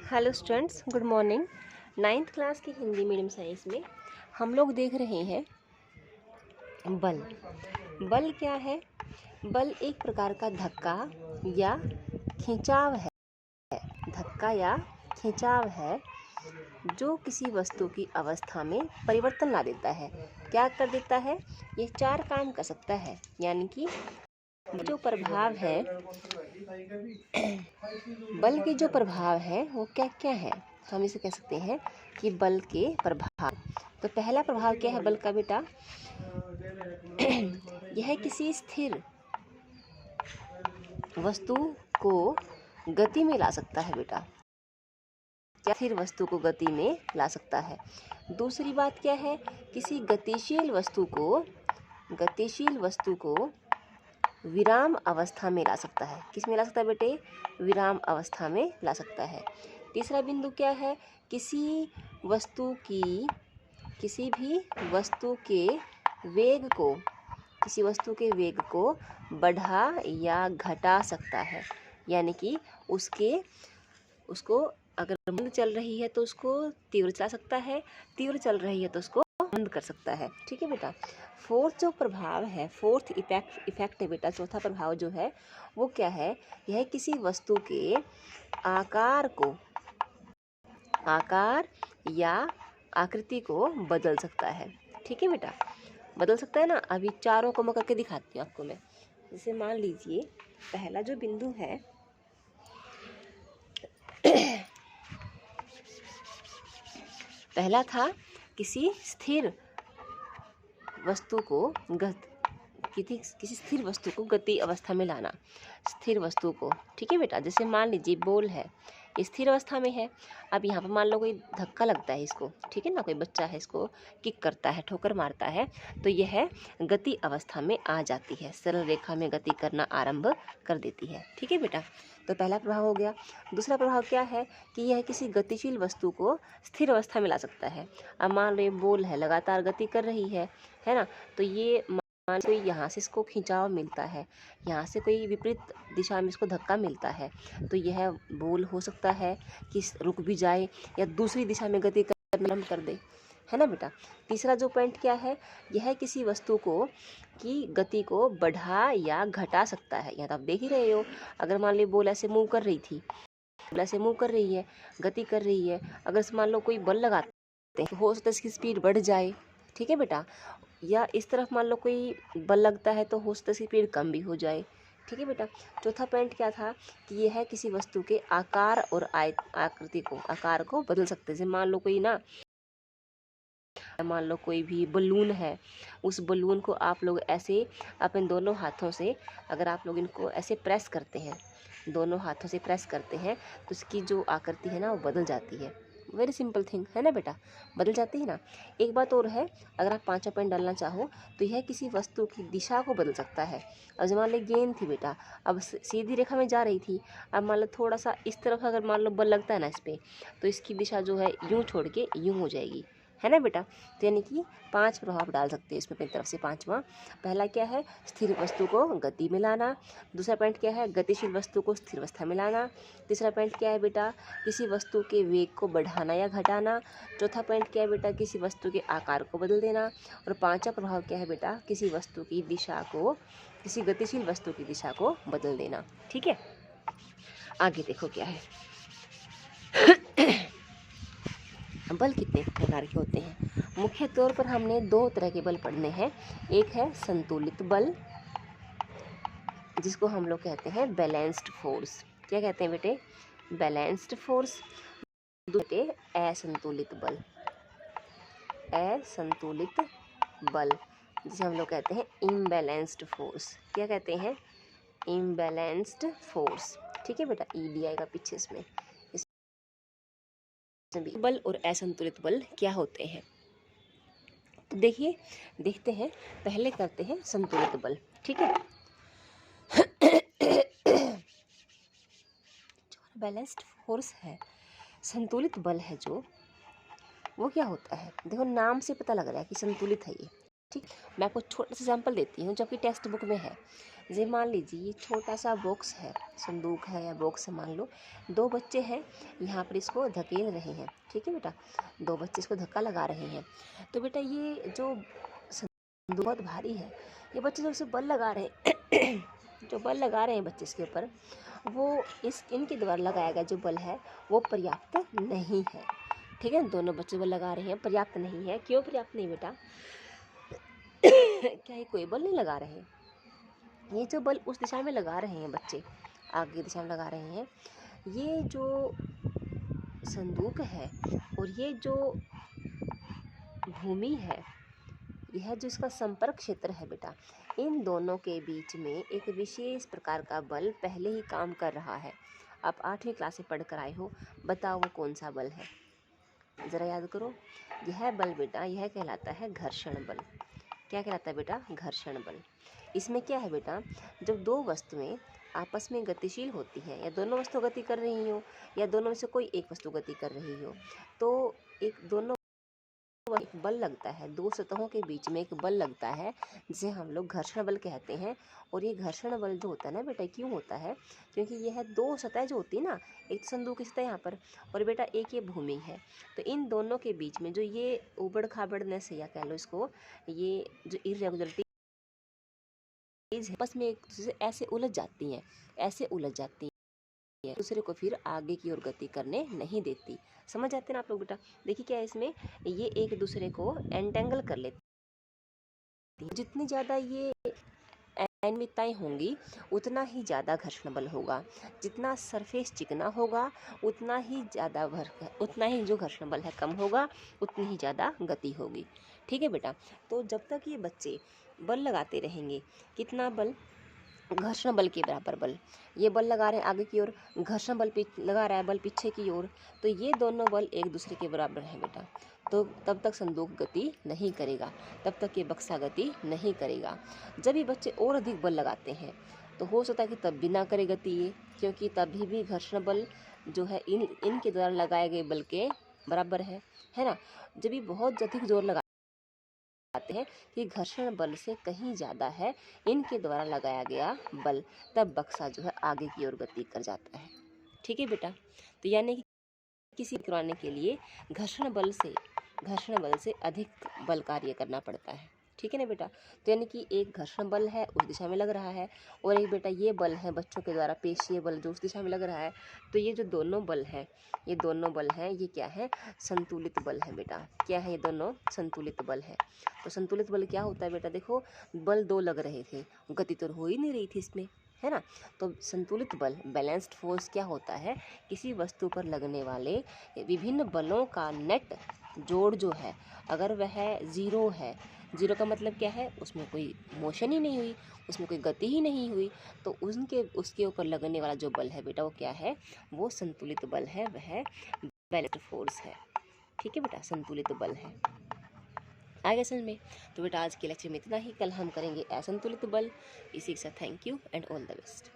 Hello students, good morning. 9th class की Hindi medium science में हम लोग देख रहे हैं बल। बल क्या है? बल एक प्रकार का धक्का या खिंचाव है। धक्का या खिंचाव है जो किसी वस्तु की अवस्था में परिवर्तन ला देता है। क्या कर देता है? ये 4 काम कर सकता है। यानी कि जो प्रभाव है, बल के जो प्रभाव है वो क्या क्या है? हम इसे कह सकते हैं कि बल के प्रभाव। तो पहला प्रभाव क्या है बल का बेटा? यह किसी स्थिर वस्तु को गति में ला सकता है बेटा। क्या स्थिर वस्तु को गति में ला सकता है। दूसरी बात क्या है? किसी गतिशील वस्तु को विराम अवस्था में ला सकता है। किस में ला सकता है बेटे? विराम अवस्था में ला सकता है। तीसरा बिंदु क्या है? किसी भी वस्तु के वेग को बढ़ा या घटा सकता है। यानी कि उसको अगर मंद चल रही है तो उसको तीव्र चला सकता है, तीव्र चल रही है तो उसको बंद कर सकता है। ठीक है बेटा। फोर्थ जो प्रभाव है, फोर्थ इफेक्ट है बेटा, चौथा प्रभाव जो है वो क्या है? यह किसी वस्तु के आकार या आकृति को बदल सकता है। ठीक है बेटा, बदल सकता है ना। अभी चारों को मैं करके दिखाती हूँ आपको मैं। जैसे मान लीजिए पहला जो बिंदु है पहला था किसी स्थिर वस्तु को किसी स्थिर वस्तु को गति अवस्था में लाना। स्थिर वस्तु को, ठीक है बेटा। जैसे मान लीजिए बॉल है, स्थिर अवस्था में है। अब यहाँ पर मान लो कोई धक्का लगता है इसको, ठीक है ना, कोई बच्चा है इसको किक करता है, ठोकर मारता है, तो यह गति अवस्था में आ जाती है, सरल रेखा में गति करना आरंभ कर देती है। ठीक है बेटा, तो पहला प्रभाव हो गया। दूसरा प्रभाव क्या है कि यह किसी गतिशील वस्तु को स्थिर अवस्था में ला सकता है। अब मान लो ये बॉल है, लगातार गति कर रही है ना, तो ये कोई यहाँ से इसको खिंचाव मिलता है, यहाँ से कोई विपरीत दिशा में इसको धक्का मिलता है, तो यह बॉल हो सकता है कि रुक भी जाए या दूसरी दिशा में गति करना आरंभ कर दे, है ना बेटा। तीसरा जो पॉइंट क्या है, यह किसी वस्तु की गति को बढ़ा या घटा सकता है। यहाँ तो आप देख ही रहे हो, अगर मान लो बॉल ऐसे मूव कर रही थी, बॉल ऐसे मूव कर रही है, गति कर रही है, अगर मान लो कोई बल लगाते हैं तो हो सकता है इसकी स्पीड बढ़ जाए। ठीक है बेटा, या इस तरफ मान लो कोई बल लगता है तो हो सकता है इसकी स्पीड कम भी हो जाए। ठीक है बेटा। चौथा पॉइंट क्या था कि यह है किसी वस्तु के आकार और आकार को बदल सकते हैं। जैसे मान लो कोई भी बलून है, उस बलून को आप लोग ऐसे अपने दोनों हाथों से, अगर आप लोग इनको ऐसे प्रेस करते हैं, दोनों हाथों से प्रेस करते हैं, तो इसकी जो आकृति है ना वो बदल जाती है। वेरी सिंपल थिंग है ना बेटा, बदल जाती है ना। एक बात और है, अगर आप 5वां पॉइंट डालना चाहो तो यह किसी वस्तु की दिशा को बदल सकता है। अब जब मान लो गेंद थी बेटा, अब सीधी रेखा में जा रही थी, अब मान लो थोड़ा सा इस तरफ अगर मान लो बल लगता है ना इस पर, तो इसकी दिशा जो है यूँ छोड़ के यूँ हो जाएगी, है ना बेटा। तो यानी कि 5 प्रभाव डाल सकते हैं इसमें अपनी तरफ से। 5वां, पहला क्या है? स्थिर वस्तु को गति में लाना। दूसरा पॉइंट क्या है? गतिशील वस्तु को स्थिर अवस्था में लाना। तीसरा पॉइंट क्या है बेटा? किसी वस्तु के वेग को बढ़ाना या घटाना। चौथा पॉइंट क्या है बेटा? किसी वस्तु के आकार को बदल देना। और 5वां प्रभाव क्या है बेटा? किसी गतिशील वस्तु की दिशा को बदल देना। ठीक है, आगे देखो क्या है। बल कितने प्रकार के होते हैं? मुख्य तौर पर हमने 2 तरह के बल पढ़ने हैं। एक है संतुलित बल, जिसको हम लोग कहते हैं बैलेंस्ड फोर्स। क्या कहते हैं बेटे? Balanced force. दूसरे असंतुलित बल, जिसे हम लोग कहते हैं इम्बैलेंस्ड फोर्स। क्या कहते हैं? Imbalanced force. ठीक है बेटा, ईडी आएगा पीछे इसमें। बल और असंतुलित बल क्या होते हैं तो देखते हैं। पहले करते हैं संतुलित बल। ठीक है, जो बैलेंस्ड फोर्स है, संतुलित बल है जो, वो क्या होता है? देखो नाम से पता लग रहा है कि संतुलित है ये। ठीक, मैं आपको छोटा सा एग्जाम्पल देती हूँ जो कि टेक्स्ट बुक में है। जैसे मान लीजिए ये छोटा सा बॉक्स है, संदूक है या बॉक्स है, मान लो 2 बच्चे हैं यहाँ पर इसको धकेल रहे हैं। ठीक है बेटा, 2 बच्चे इसको धक्का लगा रहे हैं। तो बेटा ये जो संदूक बहुत भारी है, ये बच्चे जो इसे बल लगा रहे हैं जो बल लगा रहे हैं बच्चे इसके ऊपर, वो इनके द्वारा लगाया गया जो बल है वो पर्याप्त नहीं है। ठीक है, दोनों बच्चे बल लगा रहे हैं, पर्याप्त नहीं है। क्यों पर्याप्त नहीं बेटा? क्या ये कोई बल नहीं लगा रहे? ये जो बल उस दिशा में लगा रहे हैं बच्चे, आगे की दिशा में लगा रहे हैं, ये जो संदूक है और ये जो भूमि है, यह जो इसका संपर्क क्षेत्र है बेटा, इन दोनों के बीच में एक विशेष प्रकार का बल पहले ही काम कर रहा है। आप 8वीं क्लास से पढ़ कर आए हो, बताओ वो कौन सा बल है? ज़रा याद करो। यह बल बेटा, यह कहलाता है घर्षण बल। क्या कहलाता है बेटा? घर्षण बल। इसमें क्या है बेटा, जब 2 वस्तुएं आपस में गतिशील होती हैं, या दोनों वस्तु गति कर रही हो, या दोनों में से कोई एक वस्तु गति कर रही हो, तो एक बल लगता है, 2 सतहों के बीच में एक बल लगता है जिसे हम लोग घर्षण बल कहते हैं। और ये घर्षण बल जो होता है ना बेटा, क्यों होता है? क्योंकि यह 2 सतह जो होती है ना, एक संदूक की सतह यहाँ पर और बेटा एक ये भूमि है, तो इन दोनों के बीच में जो ये उबड़ खाबड़नेस है, या कह लो इसको, ये जो इरेगुलरिटी आपस में एक दूसरे से ऐसे उलझ जाती हैं, ऐसे उलझ जाती हैं, दूसरे को फिर आगे की ओर गति करने नहीं देती। समझ आते हैं ना आप लोग बेटा? देखिए क्या है इसमें, ये एक दूसरे को एंटेंगल कर लेती है। जितनी ज़्यादा ये अनियमितताएं होंगी उतना ही ज़्यादा घर्षण बल होगा। जितना सरफेस चिकना होगा उतना ही जो घर्षण बल है कम होगा, उतनी ही ज़्यादा गति होगी। ठीक है बेटा, तो जब तक ये बच्चे बल लगाते रहेंगे, कितना बल? घर्षण बल के बराबर बल, ये बल लगा रहे हैं आगे की ओर, घर्षण बल लगा रहा है बल पीछे की ओर, तो ये दोनों बल एक दूसरे के बराबर हैं बेटा। तो तब तक संदूक गति नहीं करेगा, तब तक ये बक्सा गति नहीं करेगा। जब ये बच्चे और अधिक बल लगाते हैं तो हो सकता है कि तब भी ना करे गति ये, क्योंकि तभी भी घर्षण बल जो है इनके द्वारा लगाए गए बल के बराबर है ना। जब ये बहुत अधिक जोर लगा आते हैं कि घर्षण बल से कहीं ज़्यादा है इनके द्वारा लगाया गया बल, तब बक्सा जो है आगे की ओर गति कर जाता है। ठीक है बेटा, तो यानी कि किसी कराने के लिए घर्षण बल से अधिक बल कार्य करना पड़ता है। ठीक है ना बेटा, तो यानी कि एक घर्षण बल है उस दिशा में लग रहा है, और एक बेटा ये बल है बच्चों के द्वारा पेशीय बल जो उस दिशा में लग रहा है। तो ये जो दोनों बल हैं, ये क्या है? संतुलित बल है बेटा। क्या है? ये दोनों संतुलित बल है। तो संतुलित बल क्या होता है बेटा? देखो, बल 2 लग रहे थे, गति तो हो ही नहीं रही थी इसमें, है ना। तो संतुलित बल, बैलेंस्ड फोर्स क्या होता है? किसी वस्तु पर लगने वाले विभिन्न बलों का नेट जोड़ जो है, अगर वह 0 है, 0 का मतलब क्या है? उसमें कोई मोशन ही नहीं हुई, उसमें कोई गति ही नहीं हुई, तो उसके ऊपर लगने वाला जो बल है बेटा वो क्या है? वो संतुलित बल है, वह बैलेंस्ड फोर्स है। ठीक है बेटा, संतुलित बल है। आगे समझ में? तो बेटा आज के लेक्चर में इतना ही, कल हम करेंगे असंतुलित बल। इसी के साथ thank you and all the best.